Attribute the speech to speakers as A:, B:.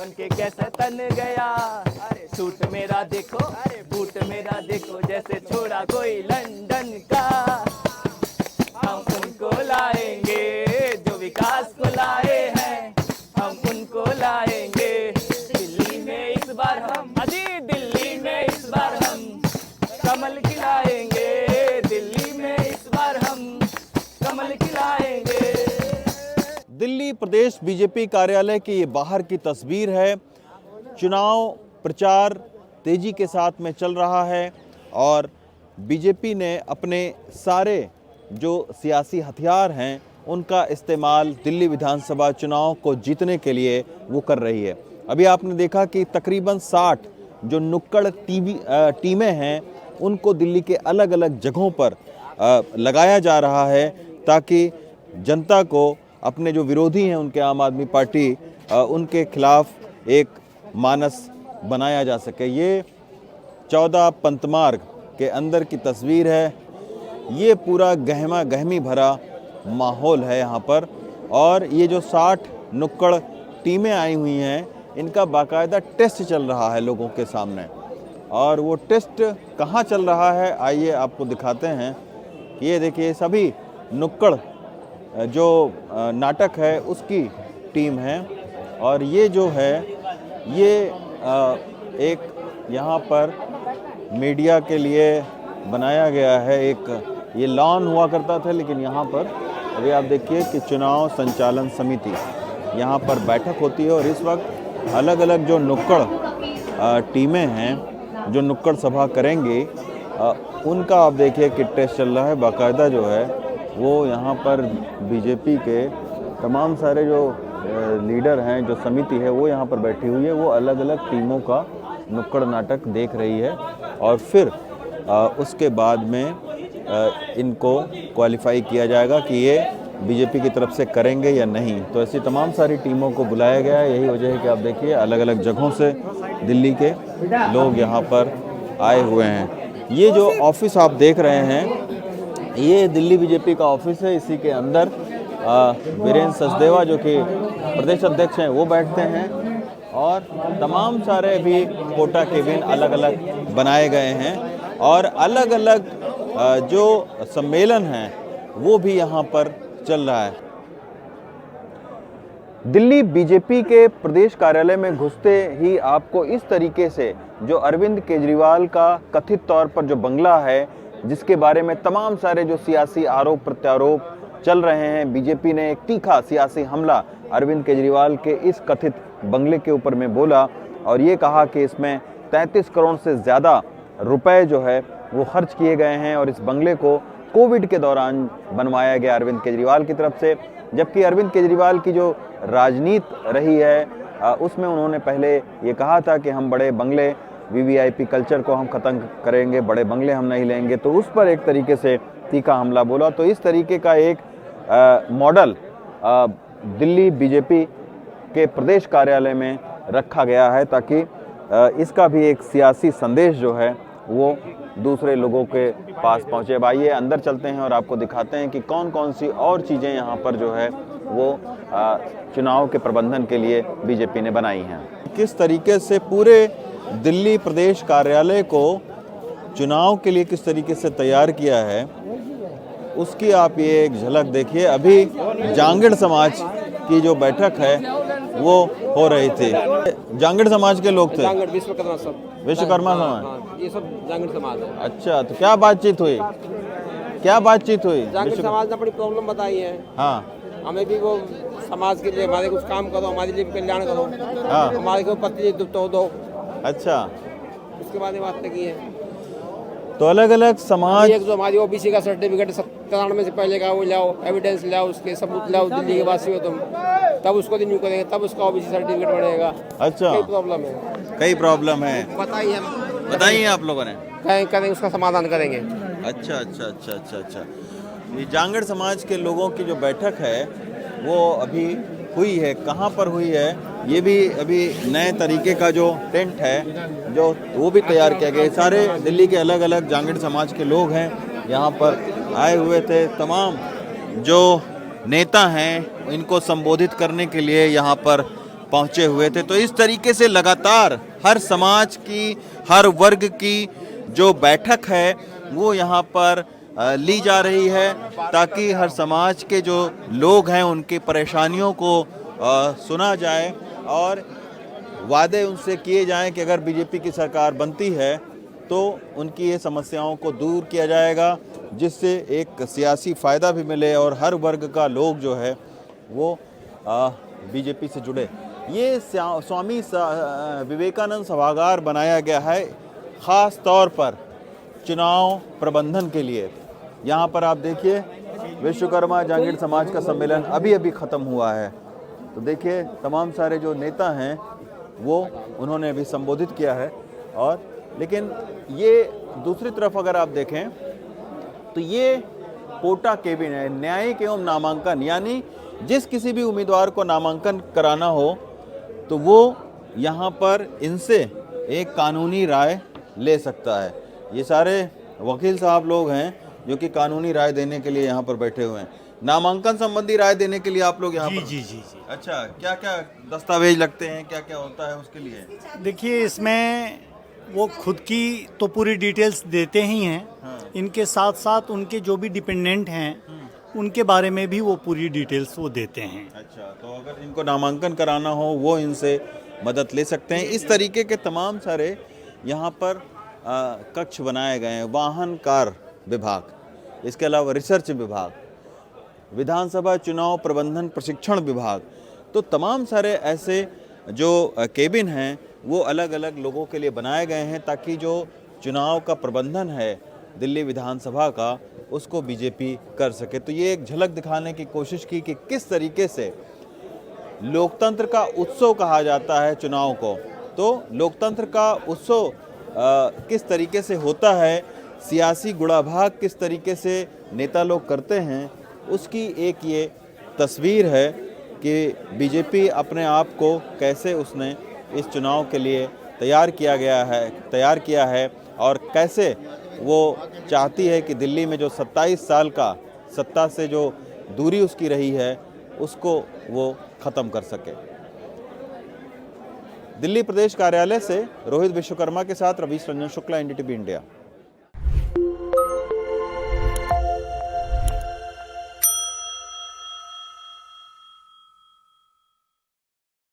A: बन के कैसा तन गया। अरे सूट मेरा देखो, अरे बूट मेरा देखो, जैसे छोड़ा कोई लंदन का। हम उनको लाएंगे जो विकास को लाए हैं, हम उनको लाएंगे दिल्ली में इस बार हम, अजी दिल्ली में इस बार हम कमल खिलाएंगे, दिल्ली में इस बार हम कमल खिलाएंगे।
B: दिल्ली प्रदेश बीजेपी कार्यालय की ये बाहर की तस्वीर है। चुनाव प्रचार तेजी के साथ में चल रहा है और बीजेपी ने अपने सारे जो सियासी हथियार हैं उनका इस्तेमाल दिल्ली विधानसभा चुनाव को जीतने के लिए वो कर रही है। अभी आपने देखा कि तकरीबन 60 जो नुक्कड़ टीमें हैं उनको दिल्ली के अलग अलग जगहों पर लगाया जा रहा है ताकि जनता को अपने जो विरोधी हैं उनके आम आदमी पार्टी उनके खिलाफ एक मानस बनाया जा सके। ये 14 पंत मार्ग के अंदर की तस्वीर है। ये पूरा गहमा गहमी भरा माहौल है यहाँ पर और ये जो 60 नुक्कड़ टीमें आई हुई हैं इनका बाकायदा टेस्ट चल रहा है लोगों के सामने। और वो टेस्ट कहाँ चल रहा है आइए आपको दिखाते हैं। ये देखिए सभी नुक्कड़ जो नाटक है उसकी टीम है और ये जो है ये एक यहाँ पर मीडिया के लिए बनाया गया है। एक ये लॉन हुआ करता था लेकिन यहाँ पर अभी आप देखिए कि चुनाव संचालन समिति यहाँ पर बैठक होती है और इस वक्त अलग अलग जो नुक्कड़ टीमें हैं जो नुक्कड़ सभा करेंगी उनका आप देखिए कि टेस्ट चल रहा है। बाकायदा जो है वो यहाँ पर बीजेपी के तमाम सारे जो लीडर हैं जो समिति है वो यहाँ पर बैठी हुई है। वो अलग अलग टीमों का नुक्कड़ नाटक देख रही है और फिर उसके बाद में इनको क्वालिफाई किया जाएगा कि ये बीजेपी की तरफ से करेंगे या नहीं। तो ऐसी तमाम सारी टीमों को बुलाया गया है। यही वजह है कि आप देखिए अलग अलग जगहों से दिल्ली के लोग यहाँ पर आए हुए हैं। ये जो ऑफिस आप देख रहे हैं ये दिल्ली बीजेपी का ऑफिस है। इसी के अंदर वीरेंद्र सचदेवा जो कि प्रदेश अध्यक्ष हैं वो बैठते हैं और तमाम सारे भी कोटा केबिन अलग अलग बनाए गए हैं और अलग अलग जो सम्मेलन हैं वो भी यहाँ पर चल रहा है। दिल्ली बीजेपी के प्रदेश कार्यालय में घुसते ही आपको इस तरीके से जो अरविंद केजरीवाल का कथित तौर पर जो बंगला है जिसके बारे में तमाम सारे जो सियासी आरोप प्रत्यारोप चल रहे हैं, बीजेपी ने एक तीखा सियासी हमला अरविंद केजरीवाल के इस कथित बंगले के ऊपर में बोला और ये कहा कि इसमें 33 करोड़ से ज़्यादा रुपए जो है वो खर्च किए गए हैं और इस बंगले को कोविड के दौरान बनवाया गया अरविंद केजरीवाल की तरफ से। जबकि अरविंद केजरीवाल की जो राजनीति रही है उसमें उन्होंने पहले ये कहा था कि हम बड़े बंगले वीवीआईपी कल्चर को हम ख़त्म करेंगे, बड़े बंगले हम नहीं लेंगे, तो उस पर एक तरीके से तीखा हमला बोला। तो इस तरीके का एक मॉडल दिल्ली बीजेपी के प्रदेश कार्यालय में रखा गया है ताकि इसका भी एक सियासी संदेश जो है वो दूसरे लोगों के पास पहुँचे। अब आइए अंदर चलते हैं और आपको दिखाते हैं कि कौन कौन सी और चीज़ें यहाँ पर जो है वो चुनाव के प्रबंधन के लिए बीजेपी ने बनाई हैं। किस तरीके से पूरे दिल्ली प्रदेश कार्यालय को चुनाव के लिए किस तरीके से तैयार किया है उसकी आप ये एक झलक देखिए। अभी जांगड़ समाज की जो बैठक है वो हो रही थी। जांगड़ समाज के लोग थे, विश्वकर्मा समाज,
C: ये सब जांगड़ समाज है।
B: अच्छा, तो क्या बातचीत हुई? क्या बातचीत हुई?
C: जांगड़ समाज ने अपनी प्रॉब्लम बताई है।
B: हाँ,
C: हमें भी वो समाज के लिए हमारे कुछ काम करो, हमारे लिए भी कल्याण करो,
B: हाँ,
C: हमारे को पत्नी तो दो।
B: अच्छा,
C: उसके बाद बात की है।
B: तो अलग अलग समाज
C: एक जो हमारी ओबीसी का सर्टिफिकेट 97 से पहले का वो लाओ, एविडेंस लाओ, उसके सबूत लाओ, दिल्ली के वासी हो तुम, तब उसको रिन्यू करेंगे, तब उसका ओबीसी सर्टिफिकेट बढ़ेगा।
B: अच्छा,
C: कई प्रॉब्लम है,
B: कई प्रॉब्लम है, बताइए आप लोगों ने।
C: करेंगे उसका समाधान करेंगे।
B: अच्छा अच्छा अच्छा अच्छा अच्छा। ये जांगड़ समाज के लोगों की जो बैठक है वो अभी हुई है, कहाँ पर हुई है ये भी अभी नए तरीके का जो टेंट है जो वो भी तैयार किया गया है। सारे दिल्ली के अलग अलग जांगड़ समाज के लोग हैं यहाँ पर आए हुए थे। तमाम जो नेता हैं इनको संबोधित करने के लिए यहाँ पर पहुंचे हुए थे। तो इस तरीके से लगातार हर समाज की, हर वर्ग की जो बैठक है वो यहाँ पर ली जा रही है, ताकि हर समाज के जो लोग हैं उनकी परेशानियों को सुना जाए और वादे उनसे किए जाएं कि अगर बीजेपी की सरकार बनती है तो उनकी ये समस्याओं को दूर किया जाएगा, जिससे एक सियासी फ़ायदा भी मिले और हर वर्ग का लोग जो है वो बीजेपी से जुड़े। ये स्वामी विवेकानंद सभागार बनाया गया है ख़ास तौर पर चुनाव प्रबंधन के लिए। यहाँ पर आप देखिए विश्वकर्मा जांगीर समाज का सम्मेलन अभी अभी ख़त्म हुआ है। तो देखिए तमाम सारे जो नेता हैं वो उन्होंने अभी संबोधित किया है। और लेकिन ये दूसरी तरफ अगर आप देखें तो ये कोटा केबिन है, न्यायिक एवं नामांकन, यानी जिस किसी भी उम्मीदवार को नामांकन कराना हो तो वो यहाँ पर इनसे एक कानूनी राय ले सकता है। ये सारे वकील साहब लोग हैं जो कि कानूनी राय देने के लिए यहाँ पर बैठे हुए हैं। नामांकन संबंधी राय देने के लिए आप लोग यहाँ पर?
D: जी।
B: अच्छा, क्या क्या दस्तावेज लगते हैं, क्या क्या होता है उसके लिए?
D: देखिए, इसमें वो खुद की तो पूरी डिटेल्स देते ही हैं।
B: हाँ।
D: इनके साथ साथ उनके जो भी डिपेंडेंट हैं उनके बारे में भी वो पूरी डिटेल्स वो देते हैं।
B: अच्छा, तो अगर इनको नामांकन कराना हो वो इनसे मदद ले सकते हैं। इस तरीके के तमाम सारे यहाँ पर कक्ष बनाए गए हैं। वाहन कार विभाग, इसके अलावा रिसर्च विभाग, विधानसभा चुनाव प्रबंधन प्रशिक्षण विभाग, तो तमाम सारे ऐसे जो केबिन हैं वो अलग अलग लोगों के लिए बनाए गए हैं, ताकि जो चुनाव का प्रबंधन है दिल्ली विधानसभा का उसको बीजेपी कर सके। तो ये एक झलक दिखाने की कोशिश की कि किस तरीके से लोकतंत्र का उत्सव कहा जाता है चुनाव को। तो लोकतंत्र का उत्सव किस तरीके से होता है, सियासी गुणाभाग किस तरीके से नेता लोग करते हैं, उसकी एक ये तस्वीर है कि बीजेपी अपने आप को कैसे उसने इस चुनाव के लिए तैयार किया है और कैसे वो चाहती है कि दिल्ली में जो 27 साल का सत्ता से जो दूरी उसकी रही है उसको वो ख़त्म कर सके। दिल्ली प्रदेश कार्यालय से रोहित विश्वकर्मा के साथ रवीश रंजन शुक्ला, एनडीटीवी इंडिया।